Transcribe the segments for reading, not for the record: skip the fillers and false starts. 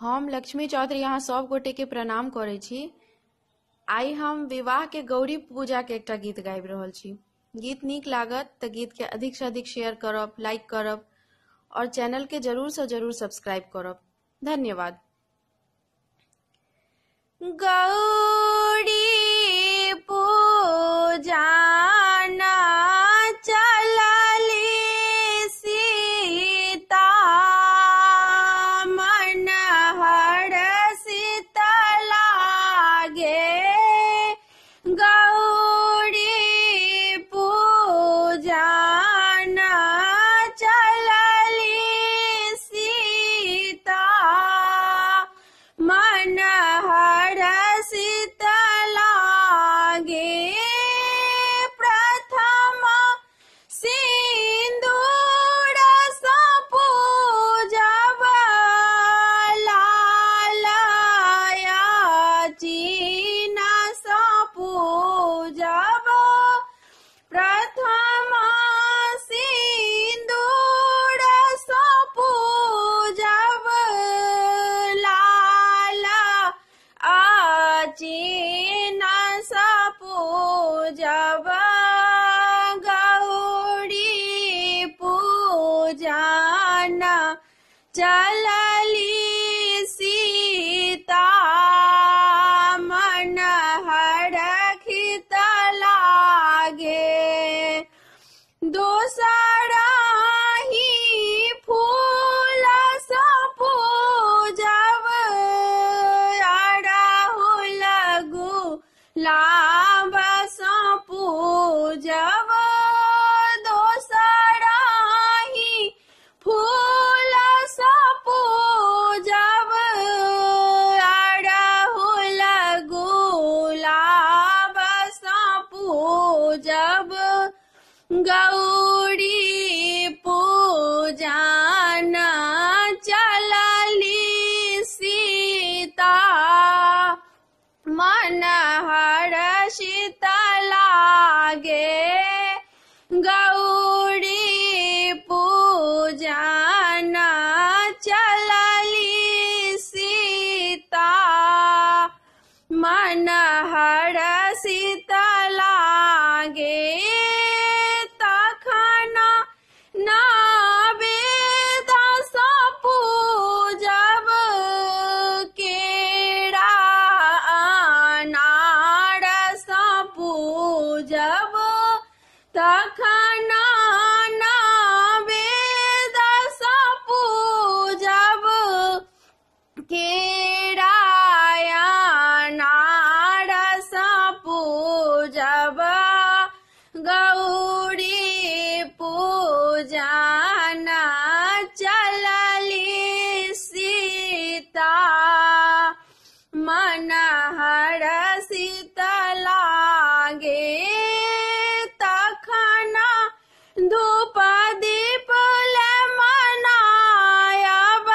हम लक्ष्मी चौधरी यहाँ सब गोटे के प्रणाम करे छी। आई हम विवाह के गौरी पूजा के एकटा गीत गाबि रहल छी। गीत नीक लागत तो गीत के अधिक से अधिक शेयर करब, लाइक करब और चैनल के जरूर से जरूर सब्सक्राइब करब। धन्यवाद। गौरी पूजा ना चलली सीता मन हरषित लागे। गौरी पूजा ना चलली सीता मन हरषित लागे। प्रथम सिंदूर सा पूजब लालया चीन सा पूजब। प्रथम सिंदूर सा पूजब आचीन सा पूजब। गौरी पूजा न चलली सीता मन हरषित लागे। दोसरा ही फूल सा पूजब अड़हुल गुलाब सा पूजब। दोसरा ही फूल सा पूजब अड़हुल गुलाब सा पूजब। गौरी पूजा न चलली सीता मन हरषित लागे। गौरी पूजा न चलली सीता मन हरषित लागे। तखन नवेद सा पूजब केरा अनार सा पूजब। तखन नवेद सा पूजब केरा अनार सा पूजब। गौरी पूजा न चलली सीता मन हरषित लागे। तखन धूप दीप मनायब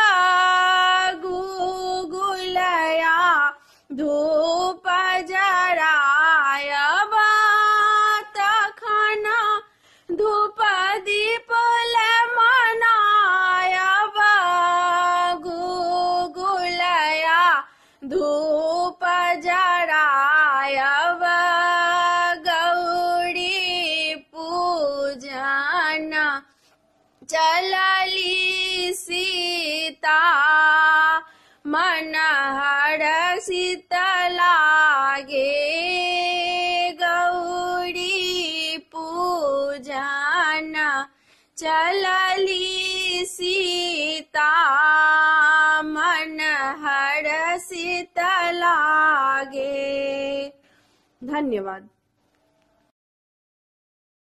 गुगुलया धूप जरायब। तखन धूप दीप मनायब गुगुलया धूप जरायब। गौरी पूजा न चलली सीता मन हरषित लागे। गौरी पूजा न चलली सीता मन हरषित लागे। धन्यवाद।